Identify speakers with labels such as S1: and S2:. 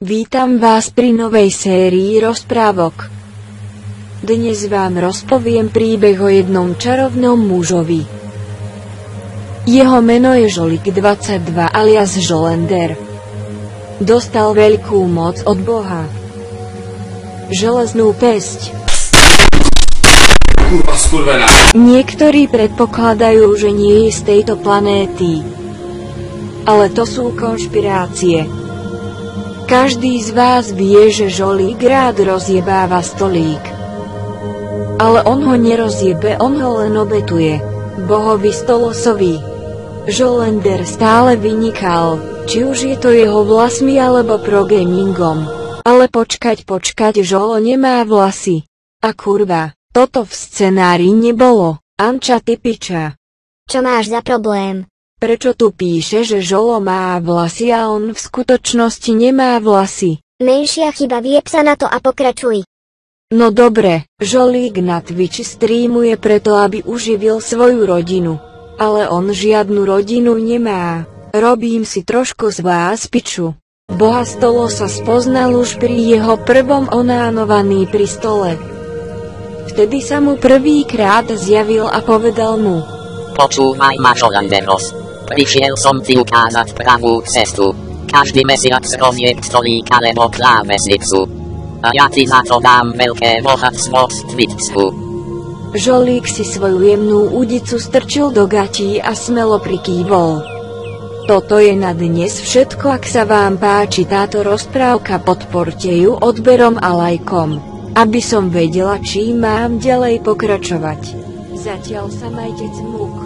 S1: Vítam vás pri novej sérii rozprávok. Dnes vám rozpoviem príbeh o jednom čarovnom mužovi. Jeho meno je Žolík 22 alias Žolender. Dostal veľkú moc od Boha. Železnú pesť.
S2: Kurva skurvená.
S1: Niektorí predpokladajú, že nie je z tejto planéty. Ale to sú konšpirácie. Každý z vás vie, že Žolík rád rozjebáva stolík. Ale on ho nerozjebe, on ho len obetuje. Bohovi Stolosovi. Žolender stále vynikal, či už je to jeho vlasmi alebo progamingom. Ale počkať, Žolo nemá vlasy. A kurva, toto v scenári nebolo. Anča ty piča.
S3: Čo máš za problém?
S1: Prečo tu píše, že Žolo má vlasy a on v skutočnosti nemá vlasy?
S3: Menšia chyba, vyjeb sa na to a pokračuj.
S1: No dobre, Žolík na Twitchi streamuje preto, aby uživil svoju rodinu. Ale on žiadnu rodinu nemá. Robím si trošku z vás piču. Boha Stolosa spoznal už pri jeho prvom onánovaní pri stole. Vtedy sa mu prvýkrát zjavil a povedal mu:
S4: Počúvaj ma, Žolenderos. Prišiel som ti ukázať pravú cestu. Každý mesiac rozjeb stolík alebo klávesnicu. A ja ti za to dám veľké bohatstvo z Twitchu.
S1: Žolík si svoju jemnú údicu strčil do gatí a smelo prikývol. Toto je na dnes všetko. Ak sa vám páči táto rozprávka, podporte ju odberom a lajkom, aby som vedela, či mám ďalej pokračovať. Zatiaľ sa majte cmúk.